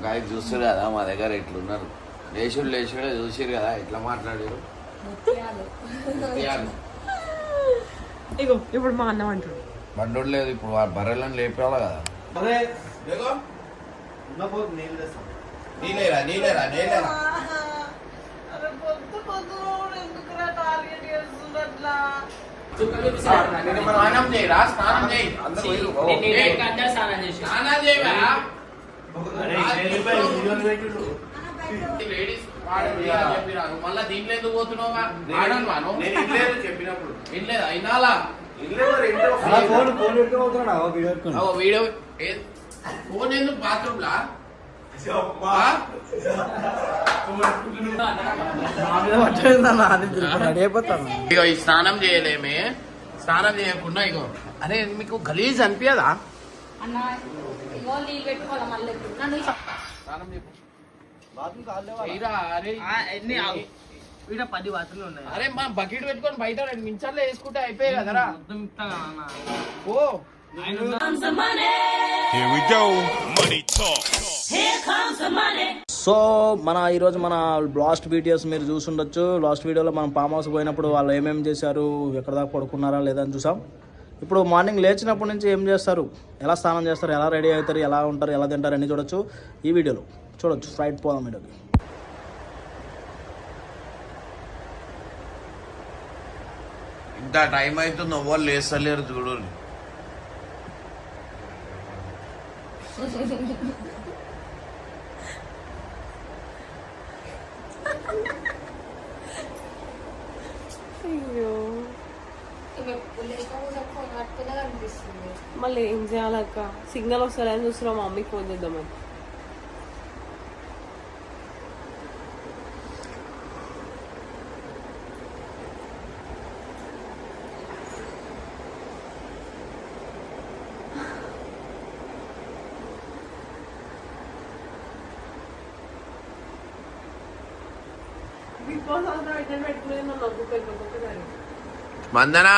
కాయ చూస్తారు కదా మా దగ్గర ఎట్లున్నారు. లేచుడే చూసిరు కదా ఎట్లా మాట్లాడారు. ఇగో ఇప్పుడు మా అన్నం అంటాడు బండోడు లేదు ఇప్పుడు బర్రెలను లేపాలి కదా. నీలేరా నీలేరా నీలేరా స్నానం చేయరా స్నానం చేయి స్నానం చేయవా లేడీస్ చెప్పినారు మళ్ళా దీంట్లో ఎందుకు పోతున్నావుగా ఆడను చెప్పినప్పుడు వినలేదు అయినాలా వీడియో ఫోన్ ఎందుకు బాత్రూమ్ లా ఇగో ఈ స్నానం చేయలేమే స్నానం చేయకుండా ఇగో అరే మీకు గలీజ్ అనిపించదా స్నానం పది బాత్రూమ్లు ఉన్నాయి. అరే మా బకెట్ పెట్టుకొని బయట 2 నిమిషాల్లో వేసుకుంటే అయిపోయాయి కదరా. ఓ సో మన ఈరోజు మన లాస్ట్ వీడియోస్ మీరు చూసుండొచ్చు. లాస్ట్ వీడియోలో మనం ఫామ్ హౌస్ పోయినప్పుడు వాళ్ళు ఏమేమి చేశారు, ఎక్కడ దాకా పడుకున్నారా లేదని చూసాం. ఇప్పుడు మార్నింగ్ లేచినప్పటి నుంచి ఏం చేస్తారు, ఎలా స్నానం చేస్తారు, ఎలా రెడీ అవుతారు, ఎలా ఉంటారు, ఎలా తింటారు అన్నీ చూడొచ్చు ఈ వీడియోలో. చూడొచ్చు. ఫ్లైట్ పోదాం వీడియోకి. ఇంత టైం అవుతుంది ఎవరు లేస్తలేరు చూడు. మళ్ళీ ఏం చేయాలక్క, సిగ్నల్ వస్తారని చూస్తున్నాం. మా మమ్మీకి ఫోన్ చేద్దామని. బిగ్ బాస్ అవసరం పెట్టుకునేది నన్ను ఒక్కొక్కసారి. వందనా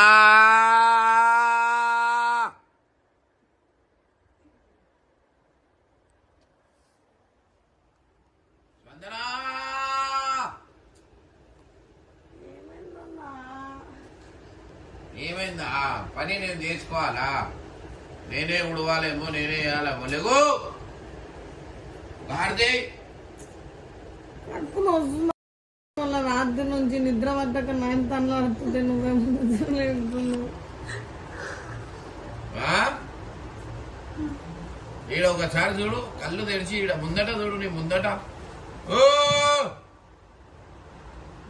వందనా ఏమైందా? పని నేను చేసుకోవాలా? నేనే ఉడవాలేమో, నేనే వేయాలేమో. లేగు భారతి రాత్రి నుంచి నిద్ర పట్టక 9 తనలో ఆడుతుంటే నువ్వేమో ఈడ ఒకసారి చూడు, కళ్ళు తెరిచి ఈడ ముందట చూడు, నీ ముందట. ఓ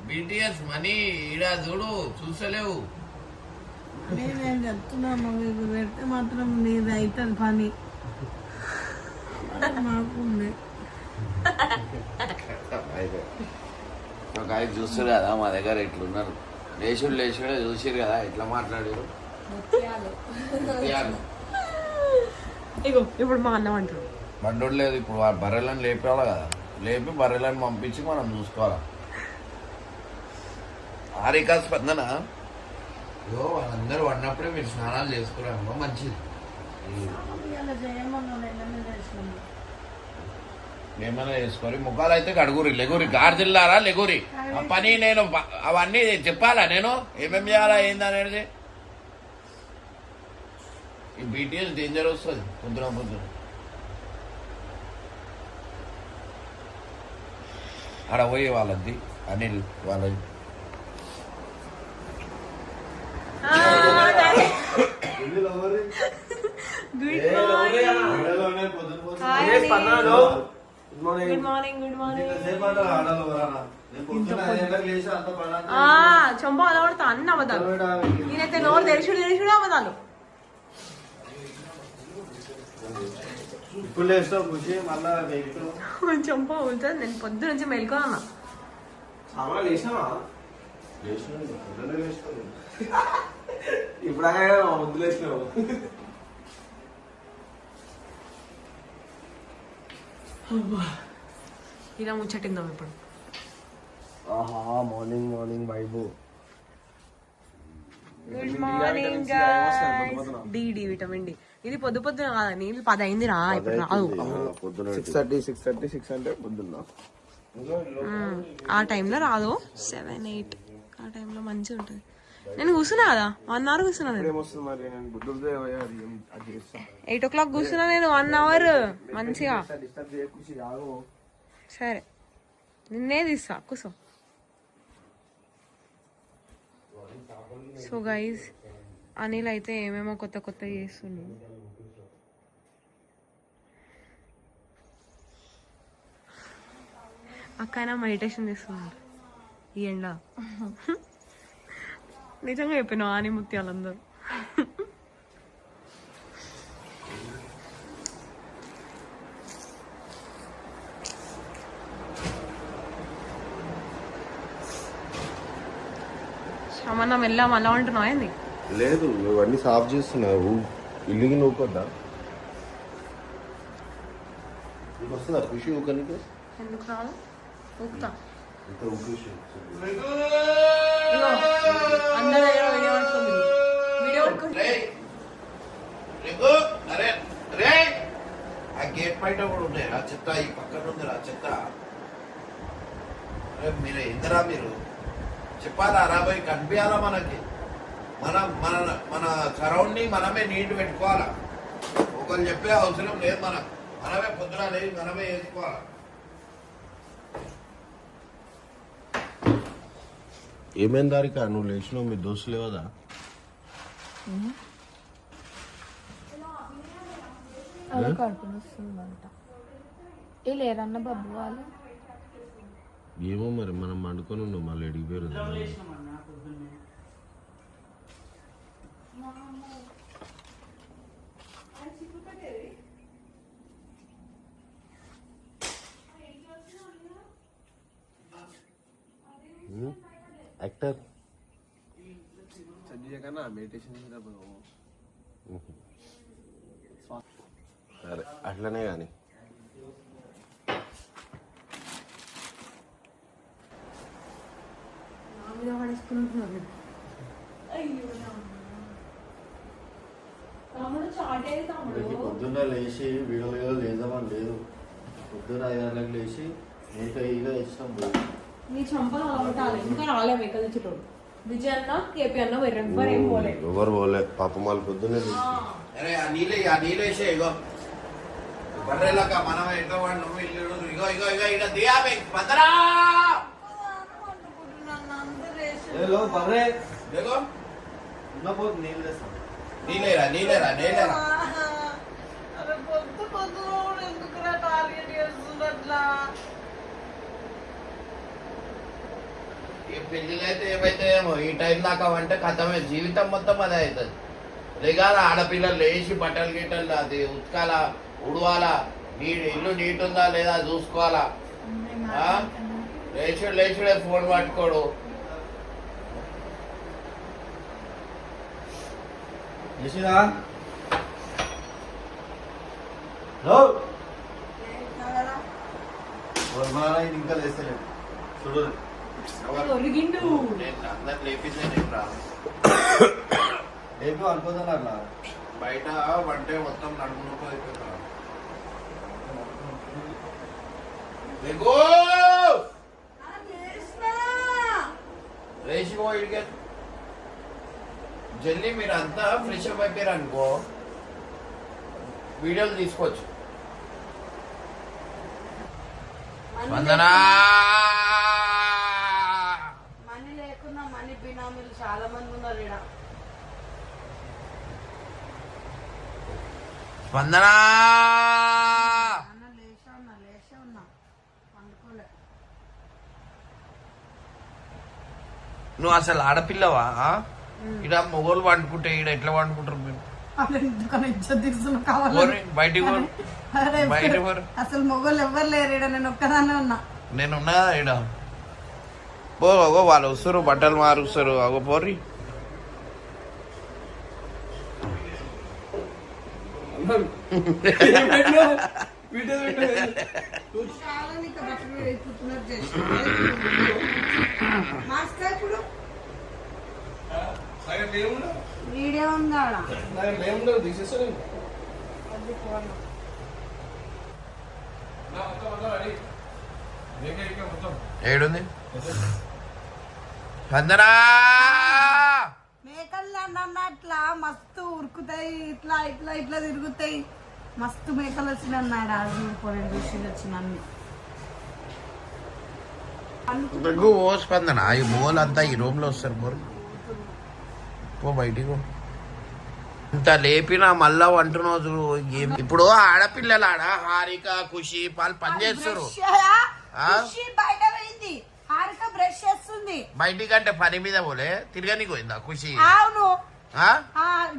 బిటిఎస్ మనీ ఈడ చూడు, చూసలేవు. నేను చెప్తున్నాను, మీకు పెడితే మాత్రం నీది అవుతుంది పని. మాకుంది ఒక ఆయన చూస్తారు కదా మా దగ్గర ఎట్లున్నారు. లేచుడే చూసిరు కదా ఎట్లా మాట్లాడారు. ఇగో ఇప్పుడు మా అన్నం అంటాడు బండోడు లేదు ఇప్పుడు బర్రెలను లేపాలి కదా. లేపి బర్రెలను పంపించి మనం చూసుకోవాలి. హారిక స్పందన ఇగో వాళ్ళందరూ వండినప్పుడే మీరు స్నానాలు చేసుకున్నారమ్మా, మంచిది. ఏమైనా చేసుకొని ముఖాలు అయితే కడుగురి, లెగురి, గార్జిల్లారా లెగురి. ఆ పని నేను అవన్నీ చెప్పాలా? నేను ఏమేమి చేయాలా ఏందనేది. ఈ బీటీఎస్ డేంజర్ వస్తుంది పొద్దున. ఆడ పోయి వాళ్ళది అనిల్ వాళ్ళది. Good morning. చంప అలా పడతా అన్ని అబద్ధాలు. నేనైతే నోరు తెరిచుడు అబద్ధాలు. చంప ఉంటుంది. నేను పొద్దు నుంచి మేల్కొన్నా. ఇప్పుడు వదిలేసినావు. ఇలా ముచ్చటిందాం ఇప్పుడు. Morning vibe. Good morning guys. D vitamin D. ఇది పొద్దు పొద్దున కాదా నీళ్ళు 10 అయింది రా ఇప్పుడు రాదు పొద్దున 6:30 అంటే పొద్దున్న ఆ టైంలో రాదు 7-8 ఆ టైంలో మంచిగా ఉంటుంది నేను కూర్చున్నా కదా 1 అవర్ కూర్చున్నా నేను ఏమొస్తుంది మరి నేను బుద్ధులతో అది చేస్తా 8 o'clock కూర్చున్నా నేను 1 అవర్ మంచిగా డిస్టర్బ్ చేయకూసి రాగు సరే నిన్నే తీస్తా కూర్చో సో గైజ్ అనిల్ అయితే ఏమేమో కొత్త కొత్త చేస్తుండు అక్కైనా మెడిటేషన్ చేస్తున్నాడు ఈ ఎండ నిజంగా చెప్పాను ఆని ముత్యాలందరూ శ్రమణ వెళ్ళాం అలా ఉంటున్నావు ఏంది లేదు నువ్వన్నీ సాఫ్ చేస్తున్నావు ఇల్లుకి నూకొద్దా నీకు వస్తుందా ఖుషి ఊకనికి ఎందుకు రాదు ఊపుతా ఇంత ఊకేసి అందరి దగ్గర వీడియో పట్టుకుంది వీడియో పట్టుకుంది రేయ్, రేగు, అరే రే ఆ గేట్ బయట కూడా ఉంటాయి ఆ చెత్త ఈ పక్కన ఉంది ఆ చెత్త అరే మీరు ఎందరా మీరు చెప్పాలా రాబోయ్ కనిపించాలా మనకి మన మన మన సరౌండింగ్ మనమే నీట్ పెట్టుకోవాలా ఒకరు చెప్పే అవసరం లేదు మనమే పొద్దున లేదు మనమే వేసుకోవాలా ఏమైంది దారిక నువ్వు లేచినావు మీ దోస్తులు లేవదా అలా కడుపుని వస్తుందంట ఏ లేరన్న బాబు వాళ్ళు ఏమో మరి మనం వండుకొని ఉన్నాం మళ్ళీ ఎడిగిపోయారు యాక్టర్ సరే అట్లనే కానీ పొద్దున్న లేచి వీడియో లేదామని లేదు పొద్దున్న 5 గంటలకు లేచి ఇంకా ఈగా ఇష్టం పోయి నీ చంపలు అలవటాలి ఇంకా రాలే మేకలు చుట్టూ విజయ్ అన్న కేపీ అన్న ఎవ్వరు ఏం పోలేదు ఎవరు పోలే పాపం వాళ్ళు పొద్దున్నే అరే ఆ నీళ్ళేసే ఇగో బర్రెలాక మనం ఎట్లా వాడు నువ్వు ఇల్లు ఇగో ఇగో ఇగో ఇక దియాబే పదరా లేగో నీళ్ళేరా అరే పొద్దు పొద్దు ఎందుకురా టార్గెట్ చేస్తున్నట్లా ఈ పెళ్ళిళ్ళు అయితే ఏమైతాయేమో ఈ టైం దాకా అంటే కథమే జీవితం మొత్తం అదే అవుతుంది లేగాల ఆడపిల్లలు లేచి బట్టలు గిట్టలు అది ఉతకాలా ఉడవాలా ఇల్లు నీట్ ఉందా లేదా చూసుకోవాలా లేచుడే ఫోన్ పట్టుకోడు ఇంకా లేస్తలేదు చూడు అందరు లేపితే నేను రా ఏమో అనుకోదా అట్లా బయట వంటే మొత్తం నడుమునొప్పి అయిపోతా రేషిగో ఇడిగే జల్దీ మీరు అంతా ఫ్రెష్ అప్ అయిపోయారు అనుకో వీడియోలు తీసుకోవచ్చు వందనా మనీ లేకున్నా మనీ బినామీలు చాలా మంది ఉన్నారు ఈడ వందనా లేచే ఉన్నా పండుకోలే నువ్వు అసలు ఆడపిల్లవా ఇడ మొగోళ్ళు వండుకుంటే ఈడ ఎట్లా వండుకుంటారు మీరు బయటికి బయటికి అసలు మొగోళ్ళు ఎవ్వరు లేరు ఈడ నేను ఒక్కదాన్నే ఉన్నా నేనున్నా ఈడ అగో వాళ్ళు వస్తారు బట్టలు మారుస్తారు అగో పోరి వీడియో ఉందా ఏడుంది స్పందనా మేకలు అన్నట్లా మస్తు ఉరుకుతాయి, ఇట్లా ఇట్లా ఇట్లా తిరుగుతాయి. మస్తు మేకలు వచ్చినాడు అది చూసి వచ్చినాన్ని. ఓ స్పందన ఈ మోలంతా ఈ రూమ్ లో వస్తారు పో బయటికి ఇంత లేపినా మళ్ళా అంటున్నావు చూడు. ఇప్పుడు ఆడపిల్లలు ఆడ హారిక ఖుషి వాళ్ళు పనిచేస్తారు. బయట పోయింది హారిక బ్రష్ చేస్తుంది. బయటికంటే పని మీద పోలే తిరగనికి పోయిందా ఖుషి? అవును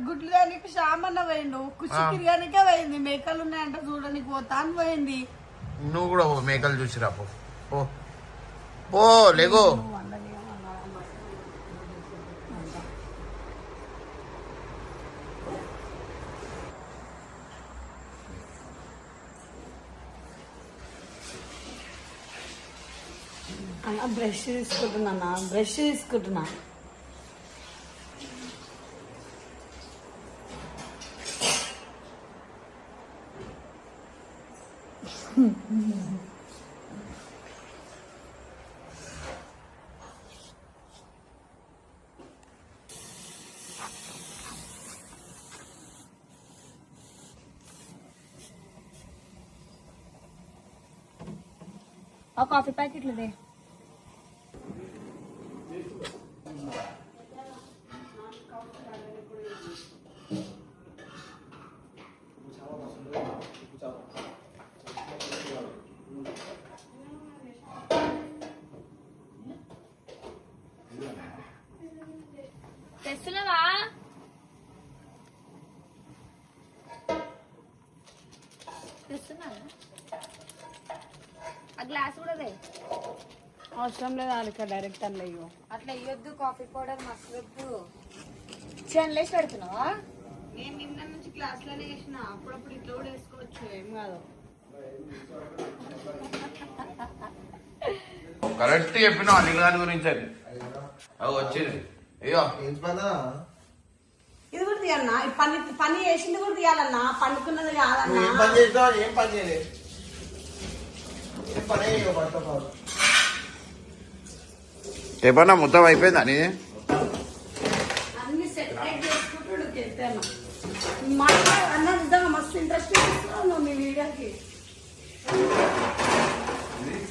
గుడ్లు దానికి సామన్న పోయిండు. ఖుషి తిరగనికే పోయింది. మేకలు ఉన్నాయంట చూడడానికి పోతా అని పోయింది. నువ్వు కూడా మేకలు చూసిరా పో పో లేగో. బ్రష్ తీసుకుంటున్నా. ఆ కాఫీ ప్యాకెట్లు దే. తెస్తున్నావా? ఆ గ్లాస్ కూడా దే. అవసరం లేదు హారిక, డైరెక్ట్ అట్లా ఇవ్వు. అట్లా ఇవ్వద్దు, కాఫీ పౌడర్ మస్తు వద్దు. చెన్లేసి పెడుతున్నావా? నేను నిన్న నుంచి క్లాస్ లోనే వేసిన. అప్పుడప్పుడు ఇట్లా కూడా వేసుకోవచ్చు, ఏం కాదు. కరెక్ట్ చెప్పినా అనిల్ గారి గురించి అది వచ్చింది. అయ్యో ఇది కూడా తీయాలన్నా, పని చేసింది కూడా తీయాలన్నా, పండుకున్నది కాదన్నా. ఏం పని చేసినావు? ఏం పని చేయలేదు. ఏం పని చెప్పన్నా మొత్తం అయిపోయిందా నీ? అన్ని సెపరేట్ చేసుకుంటాడు చెప్పాను. అన్న నిజంగా మస్తు ఇంట్రెస్ట్ ఇస్తున్నావు మీ వీడియోకి.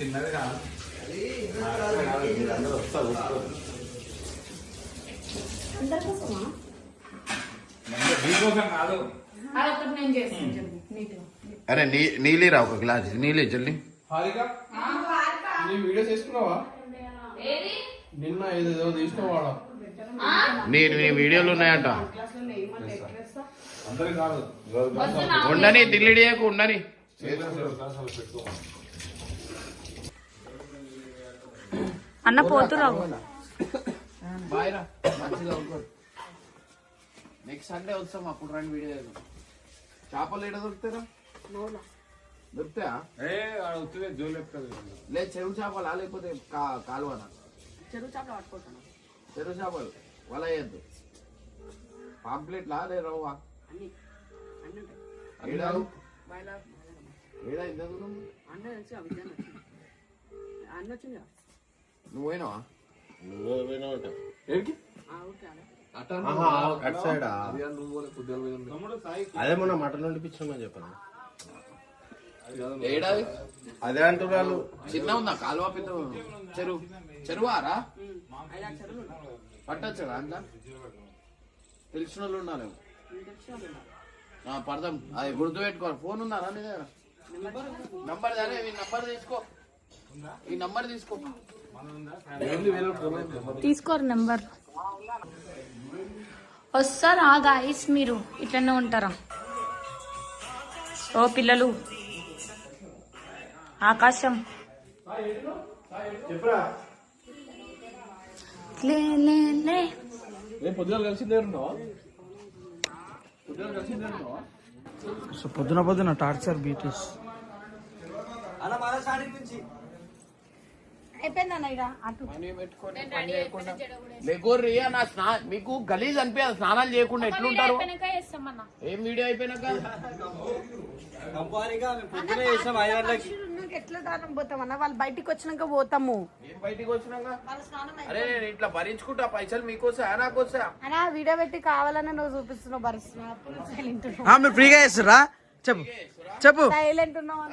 చిన్నది కాదు. అందరి కోసమా? మీకోసం కాదు. అదొకటి నేను చేస్తాను చెప్పు నీట్గా. అరే నీళ్ళు రా, ఒక గ్లాస్ నీళ్ళు జల్లి. హారిక నీ వీడియోస్ తీసుకున్నావా? నిన్న ఏదేదో తీసుకోవాలా? నీ వీడియోలు ఉన్నాయంట. అందరికి కాదు. ఉండని దిల్లిడియాకు ఉండని. అన్న పోతురావు. బాయ్రా మంచిగా ఉంటుంది. నెక్స్ట్ సండే వస్తాం, అప్పుడు రండి వీడియో చేద్దాం. చేపలు ఏడ దొరుకుతారా? దొరుకుతాయా? లేదు చెరువు చేపలా లేకపోతే కాలువనా? చెరువు చేపలు పట్టుకుంటాను. చెరువు చేపలు వల వేయద్దు. పాంప్లెట్లా లే రవ్వా? ఏడా ఇంత దూరం నువ్వు పోయినావా? అటు సైడ్ అదే మొన్న మటన్ వండిపించామని చెప్పాను. ఏడాది అదే అంటున్నారు. చిన్న ఉందా కాలువ పెద్ద చెరువారా? పట్టొచ్చు అందులో తెలిసిన వాళ్ళు ఉండాలి. పడదాం, అది గుర్తుపెట్టుకోవాలి. ఫోన్ ఉందా నీ దగ్గర? నంబర్ సరే, ఈ నంబర్ తీసుకో, ఈ నంబర్ తీసుకో. తీసుకోరు నెంబర్. వస్తారా గాయస్? మీరు ఇట్లనే ఉంటారా? ఓ పిల్లలు, ఆకాశం లే లే లే. పొద్దున కలిసిందే ఉన్నావా? సో పొద్దున టార్చర్ బీటీస్. అయిపోయిందన్న ఇక అటు లేకోర్రి నా మీకు గలీజ్ అనిపించదు స్నానాలు చేయకుండా ఎట్లుంటారు ఏం వీడియో అయిపోయినాక ఎట్లా దానం పోతామన్నా వాళ్ళు బయటికి వచ్చినాక పోతాము ఏం బయటికి వచ్చినాక అరే నేను ఇట్లా భరించుకుంటా పైసలు మీకోసా నాకోసా అన్నా వీడియో పెట్టి కావాలని నువ్వు చూపిస్తున్నావు భరిస్తున్నావు సైలెంట్ మీరు ఫ్రీగా చేస్తురా చెప్పు చెప్పు సైలెంట్ ఉన్నావు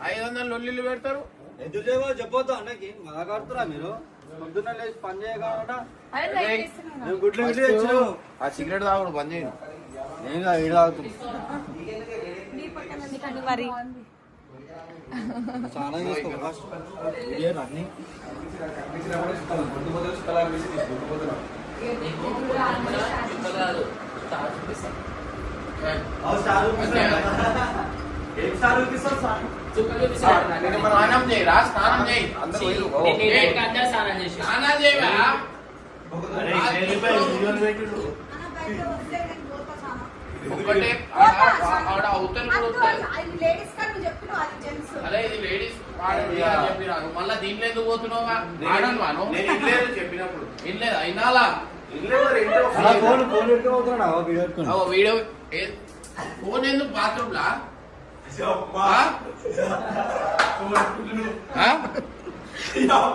500 లొల్లిలు పెడతారు ఎదురులేవో చెప్పొద్దు అన్నకి మళ్ళా కడుతురా మీరు పొద్దున్న లేచి పని చేయగలరా గుడ్లు ఆ సిగరెట్ తాగుడు బంద్ చేయండి నేను ఈడ తాగుతున్నా మరి చాలా చేసుకో రన్నింగ్ స్నానం చేయరా స్నానం చేయి స్నానం చేయవా ఒకటే ఆడ అవతల కూడా అదే ఇది లేడీస్ చెప్పినాను మళ్ళా దీంట్లో ఎందుకు పోతున్నావా ఆడను చెప్పినప్పుడు ఇన్లేదు అయినాలా వీడియో ఫోన్ ఎందుకు బాత్రూమ్ లా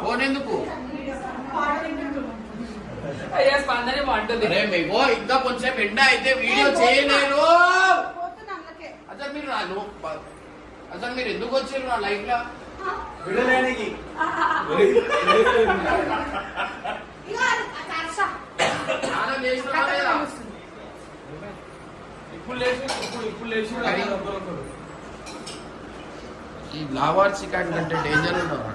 ఫోన్ ఎందుకు అరే మీకు ఇంకా కొంచెం ఎండ అయితే వీడియో చేయలేరు అసలు మీరు రాను అసలు మీరు ఎందుకు వచ్చారు నా లైఫ్ లో విడలేనికి స్నానం చేసినా లేదా ఇప్పుడు లేచి ఈ లావార్ చికాన్ కంటే డేంజర్ ఉన్నారు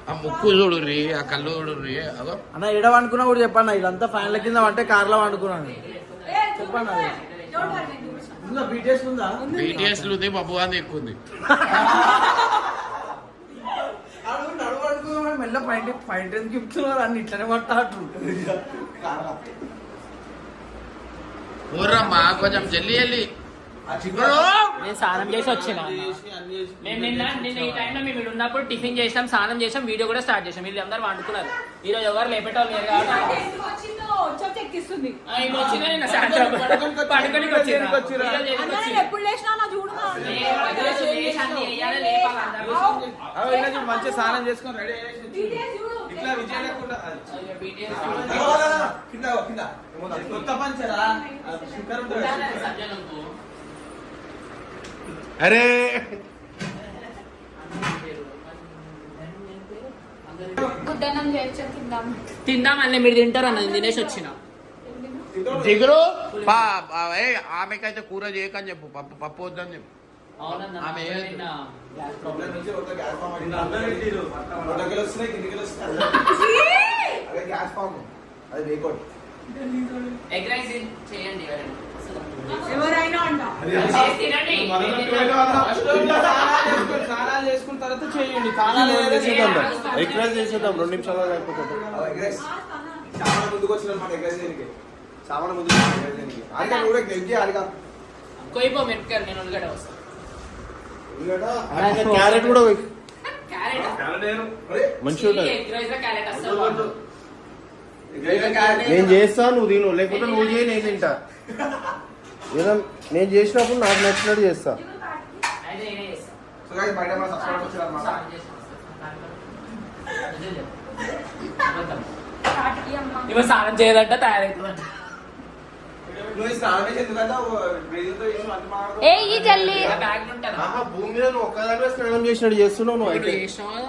ఆ ముక్కు చూడు రీ ఆ కళ్ళు చూడు రీ అదో అన్న ఎడ వండుకున్నా కూడా చెప్పన్న ఇదంతా ఫ్యాన్ల కింద అంటే కార్లో వండుకున్నాను చెప్పండి బీటీఎస్ ఉందా బీటీఎస్ ఉంది బబ్బు గాంధీ ఎక్కువ ఉంది మెల్ల పాయింట్ ఎందుకు చెప్తున్నారు అన్ని ఇట్లనే పట్టాడు ఊర్రమ్మా కొంచెం జల్లి వెళ్ళి నేను స్నానం చేసి వచ్చిన మేము నిన్న ఈ టైంలో మేము ఇక్కడ ఉన్నప్పుడు టిఫిన్ చేసాం స్నానం చేసాం వీడియో కూడా స్టార్ట్ చేసాం వీళ్ళు అందరూ వండుకున్నారు ఈ రోజు ఎవరు లేపేటోళ్ళు లేరు కాబట్టి వచ్చిందా నిన్న సాయంత్రం పడుకోనికి మంచి స్నానం చేసుకొని రెడీ ఇట్లా విజయ లేకుండా కింద కొత్త పంచరా అరే గుడ్డనం చేయొచ్చు తిందాం అన్నీ మీరు తింటారు అన్నది తినేసి వచ్చిన జిగురు ఆమెకైతే కూర చేయకని చెప్పు పప్పు వద్దని చెప్పు ఆమె ఎగ్ రైస్ చేయండి ఎవరైనా స్నానాలు చేసుకున్న తర్వాత చేయండి ఎగ్రైస్ చేసేద్దాం 2 నిమిషాలు అయిపోతుంది సామాన్ ముందుకు వచ్చిన మన ఎగ్రైస్ చేయడానికి సామాన్ ముందుకు అడిగా కూడా నెగ్గి అడిగా కొయ్యిపో మిరపకాయలు నేను ఉల్లిగడ్డ వస్తాను క్యారెట్ కూడా క్యారెట్ మంచిగా ఉంటుంది ఎగ్ రైస్ లో క్యారెట్ అసలు నేను చేస్తా నువ్వు తిను లేకపోతే నువ్వు చేయి నేను తింటా ఏదో నేను చేసినప్పుడు నాకు నచ్చినట్టు చేస్తా అయితే నేనే చేస్తాను సో గైస్ బయట మన సబ్స్క్రైబర్స్ వచ్చారన్నమాట ఇవ స్నానం చేయదంట తయారవుతుందంట నువ్వు స్నానం చేసి ఎందుకంటే బ్రెజిల్తో చేసి అంత మాట్లాడుతూ ఏ ఈ జల్లి బ్యాగ్ ఉంటుంది ఆహా భూమి మీద నువ్వు ఒక్కదానివే స్నానం చేసినట్టు చేస్తున్నావు నువ్వు అయితే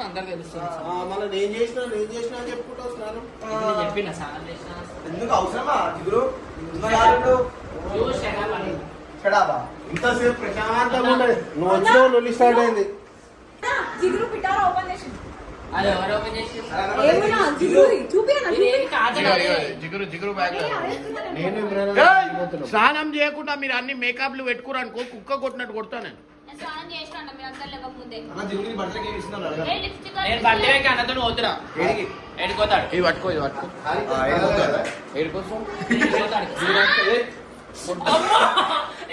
అందరు తెలుస్తుంది మళ్ళీ నేను చేసిన అని చెప్పుకుంటావు స్నానం నేను చెప్పిన స్నానం చేసిన ఎందుకు అవసరమా జిగురు చెడాబా ఇంతసేపు ప్రశాంతంగా ఉండదు నువ్వు వచ్చినావు లొల్లి స్టార్ట్ అయింది జిగురు పిటారా ఓపెన్ చేసి అది ఎవరు ఓపెన్ చేసి ఏమన్నా జిగురు చూపియనా ఇదేది కాదు జిగురు బ్యాగ్ నేను స్నానం చేయకుండా మీరు అన్ని మేకప్లు పెట్టుకురు అనుకో కుక్క కొట్టినట్టు కొడతా నేను స్నానం చేసిన మీరు అందరు లేకపోతే అన్న జిగురు బట్టలకి ఏమి ఇస్తున్నాను ఏ లిప్స్టిక్ నేను బర్త్డేకి అన్నతో పోతురా ఏడిపోతాడు ఇవి పట్టుకో ఇది పట్టుకో ఏడుకోసం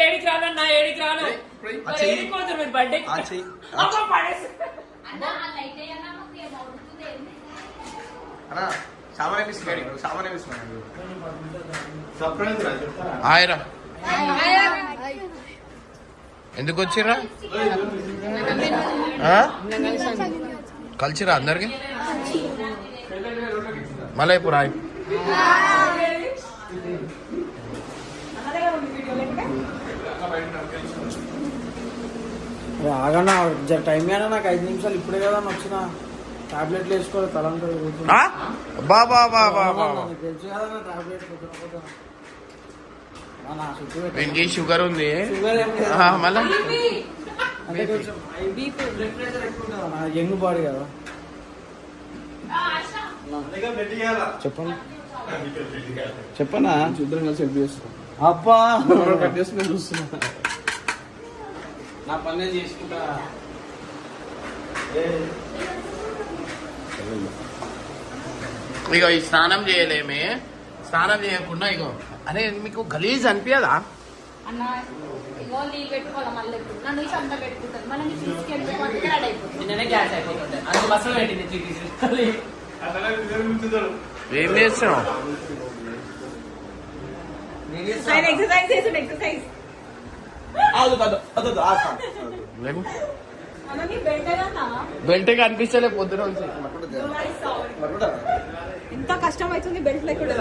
ఏడికి రానన్నా ఏడికి రాను మీరు బర్త్డే అన్నా సామాన్ వేపిస్తున్నాడు ఇప్పుడు సామాన్ వేపిస్తున్నాడు సర్ప్రైజ్ రా ఆయరా ఎందుకు వచ్చిరా కలిసిరా అందరికి మళ్ళీ ఇప్పుడు రాయి ఆగన్నా టైం అయినా నాకు 5 నిమిషాలు ఇప్పుడే కదా వచ్చిన టాబ్లెట్లు వేసుకోవాలి తలంతా బాబా తెలుసు కదా నా టాబ్లెట్ వీనికి షుగర్ ఉంది షుగర్ ఏం లేదు. మళ్ళా అంటే కొంచెం బ్లడ్ ప్రెషర్ ఎక్కువ ఉంటుంది నా యంగ్ బాడీ కదా చెప్పండి చెప్పనా ఇద్దరం కలిసి హెల్ప్ చేస్తాం అబ్బా కట్ చేసుకుని చూస్తున్నా నా పని నేను చేసుకుంటా ఇగో ఈ స్నానం చేయలేమే స్నానం చేయకుండా ఇగో అరే మీకు గలీజ్ అనిపించదా అన్న ఇగో నీళ్ళు పెట్టుకోవాలి మళ్ళీ ఇప్పుడు నన్ను ఈ సంత పెట్టుకుంటాను మనం తీసుకెళ్ళి రెడీ అయిపోతుంది నిన్ననే గ్యాస్ అయిపోతుంది అంత బస్సులో పెట్టింది ఏం చేస్తున్నావు ఎక్సర్సైజ్ చేసాడు ఎక్సర్సైజ్ లేకు. అన్న నీ బెల్టేనా బెల్ట్ కనిపించలే పొద్దున నుంచి. ఎంత కష్టం అవుతుంది బెల్ట్ లేకుండా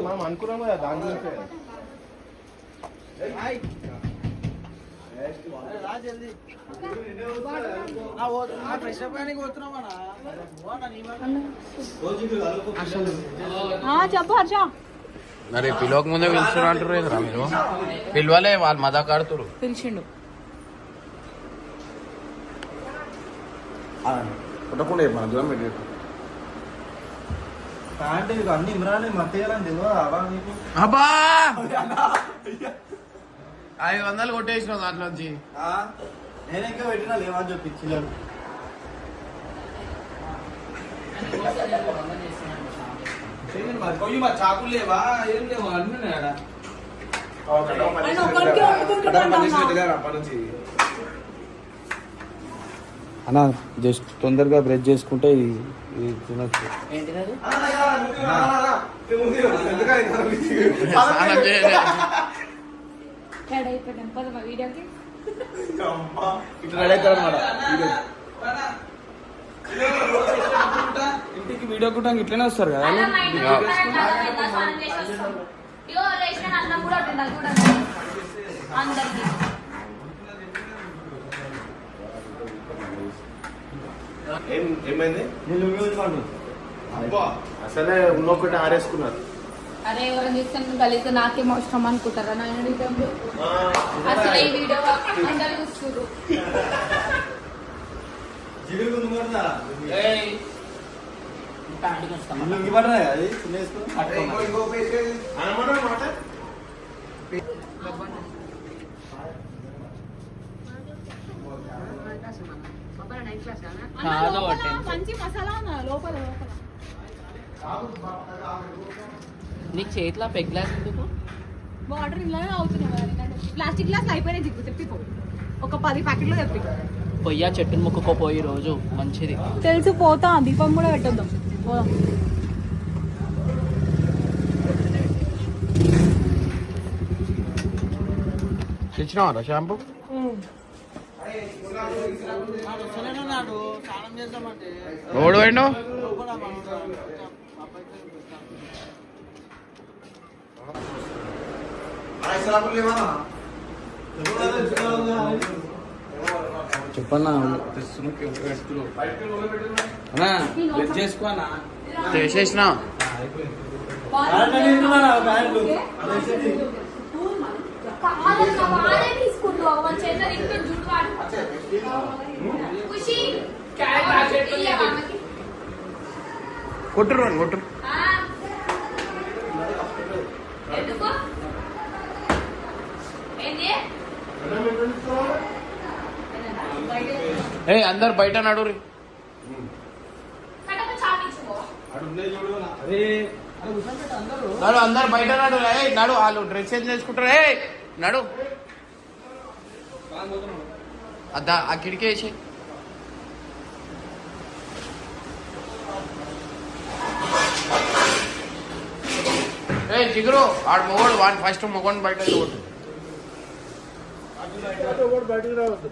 మనం అనుకున్నాం కదా దాని గురించి చెప్పు హర్ష మరి పిలవక ముందే పిలుస్తున్నారు అంటారు కదరా మీరు పిలవలే వాళ్ళు మజా కాడుతురు పిలిచిండు కొట్టకుండా మన దూరం పెట్టి అంటే నీకు అన్ని ఇమ్రాన్ మత్తయ్యాలని తెలియదు అలా నీకు అబ్బా 500 కొట్టేసిన దాంట్లో నుంచి నేను ఇంకా పెట్టినా లేవని చెప్పి చిల్లలు మరి చాకులు లేవా ఏం లేవా అన్నీ ఉన్నాయా అన్న జస్ట్ తొందరగా బ్రష్ చేసుకుంటే తినచ్చు ఏంటిది స్నానం చేయలే అయిపోయాం పదమ్మా వీడియోకి ఇట్లా రెడీ అవుతారు అన్నమాట ఇంటికి వీడియో కూడా ఇట్లనే వస్తారు కదా అన్నం కూడా అందరికి ఏమైంది అసలే ఉన్నొక్కటి ఆరేసుకున్నారు అరే ఎవరైనా చూస్తే కలిస్తే నాకేం అవసరం అనుకుంటారా నాయన అసలు ఈ వీడియో అందరు చూస్తున్నారు మంచి మసాలా ఉన్నా లోపల లోపల నీకు చేతిలో పెగ్ గ్లాస్ ఎందుకు వాటర్ ఇలానే అవుతున్నాయి ప్లాస్టిక్ గ్లాస్ అయిపోయినాయి దిక్కు తెప్పిపో ఒక 10 ప్యాకెట్లు తెప్పి పొయ్యా చెట్టును ముక్కుకోపోయి రోజు మంచిది తెలుసు పోతా దీపం కూడా పెట్టొద్దాం పోదాం తెచ్చినావా షాంపూ స్నానం చేద్దామంటే ఓడు పోయిండు చెప్పన్నా అన్నా బ్రష్ చేసుకో అన్నా చేసేసిన కొట్టురు కొట్టురు ఏ అందరు బయట నడురి నడు అందరు బయట నడు నడు వాళ్ళు డ్రెస్ చేంజ్ చేసుకుంటారు నడు అద్దా ఆ కిటికీ వేసి జిగురు ఆడు మొగోడు వాడిని ఫస్ట్ మొగోడు బయట కొట్టు బయటకు రావద్దు.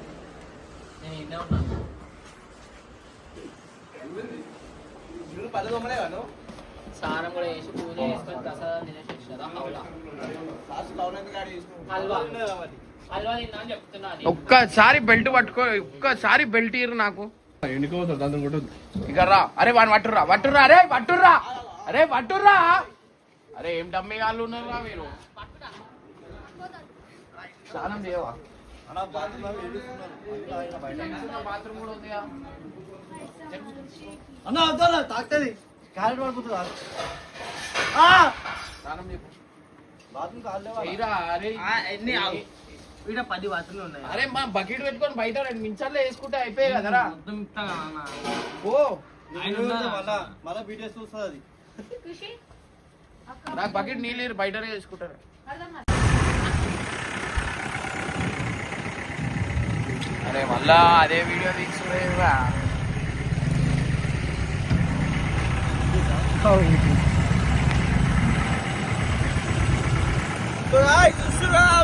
నేను ఇన్నే ఉన్నాను. స్నానం కూడా చేసి పూజ చేసుకొని ప్రసాదం తినేసి హల్వా హల్వా తిన్నా అని చెప్తున్నా. ఒక్కసారి బెల్ట్ పట్టుకో ఒక్కసారి బెల్ట్ ఇరు నాకు ఇక రా అరే వాడిని పట్టుర్రా పట్టుర్రా అరే పట్టుర్రా అరే పట్టుర్రా అరే ఏం డమ్మి వాళ్ళు ఉన్నారా మీరు స్నానం చేయవా బాత్రూమ్ కూడా ఉందిగా అన్న అవుతా తాకుతుంది క్యారెట్ పడిపోతుందా స్నానం చెప్పు బాత్రూమ్ కాలేవా చేయరా అరే ఎన్ని ఇక్కడ 10 బాత్రూమ్లు ఉన్నాయి. అరే మా బకెట్ పెట్టుకొని బయట 2 నిమిషాల్లో వేసుకుంటే అయిపోయాయి కదరా ఓ మళ్ళా బీటెస్ వస్తుంది అది. నాకు బకెట్ నీళ్ళు బయటనే వేసుకుంటారు. అరే మళ్ళా అదే వీడియో తీసుకురా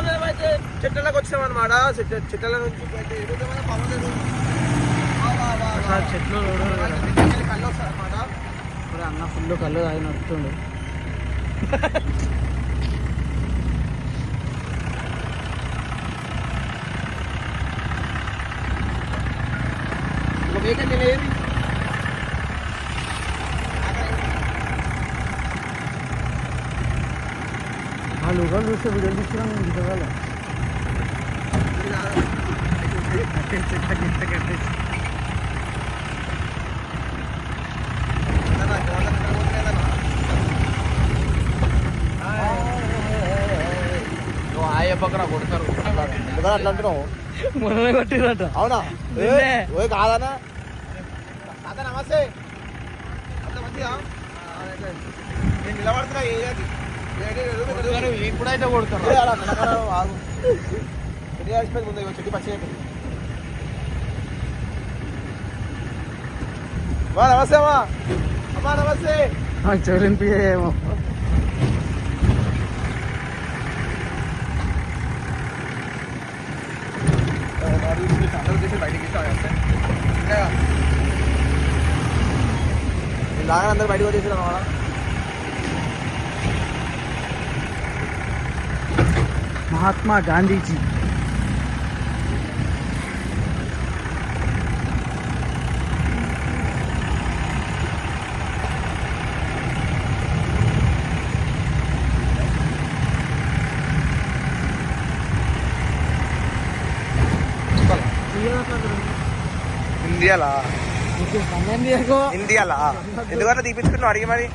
మేమైతే చెట్లకు వచ్చాం అనమాట. చెట్ల నుంచి చెట్లు కళ్ళు వస్తాయి అనమాట. అన్న ఫుల్ కళ్ళు తాగి నడుతుండు. వాళ్ళు చూస్తే వీడియో తీసుకున్నాం ఇంతకాల ఆయ పక్కన కొడతారు అట్లా అంటున్నావు. మొన్న కొట్టిరట. అవునా కాదనా తాత నమస్తే. అంత మంచిగా నేను నిలబడుతున్నా ఏరియాకి ఇప్పుడైతే కొడతారు ముందు చెట్టు పచ్చి నమస్తే అమ్మా. అమ్మా నమస్తే. చెవిలినిపించేమో లాగా అందరు బయటకు వచ్చేసారు అన్నమాట. మహాత్మా గాంధీజీ ఇండియాలా ఇండియాలా ఎందుకంటే తీపించుకున్నావు అడిగి మరి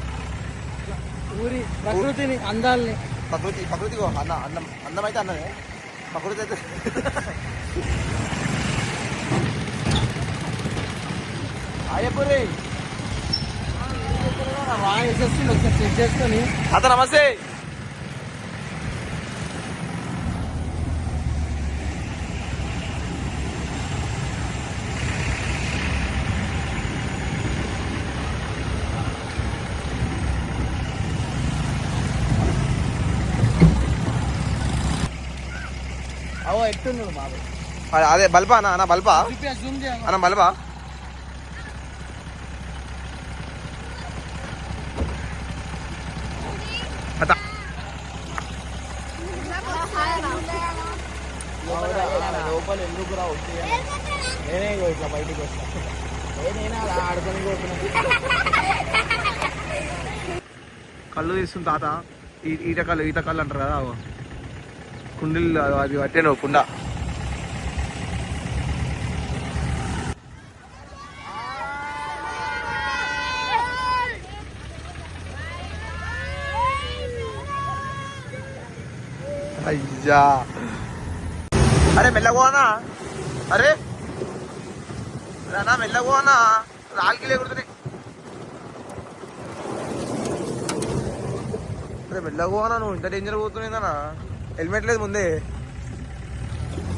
ఊరి ప్రకృతిని అందాల్ని ప్రకృతి అన్న అందం అయితే అన్నదే ప్రకృతి అయితే అయ్యపురి ఒకసారి చెక్ చేసుకొని అత నమస్తే. అవో ఎట్టున్నాడు బాబు. అదే బల్బా అన్న బల్బా అన్న బల్బా లోపల ఎందుకు రా వచ్చి నేనే ఇట్లా బయటికి వస్తా. నేనే అలా ఆడుకొని కళ్ళు తీస్తుంది తాత. ఈత కళ్ళు అంటారు కదా కుండీలు అది పట్టాను కుండ. అయ్యా అరే మెల్లగోనా. అరే అన్నా మెల్లగో అన్నా రాళ్ళకి లేకుంటున్నాయి. మెల్లగో అన్నా నువ్వు ఇంత డేంజర్ పోతున్నాయి అన్నా. హెల్మెట్ లేదు ముందే.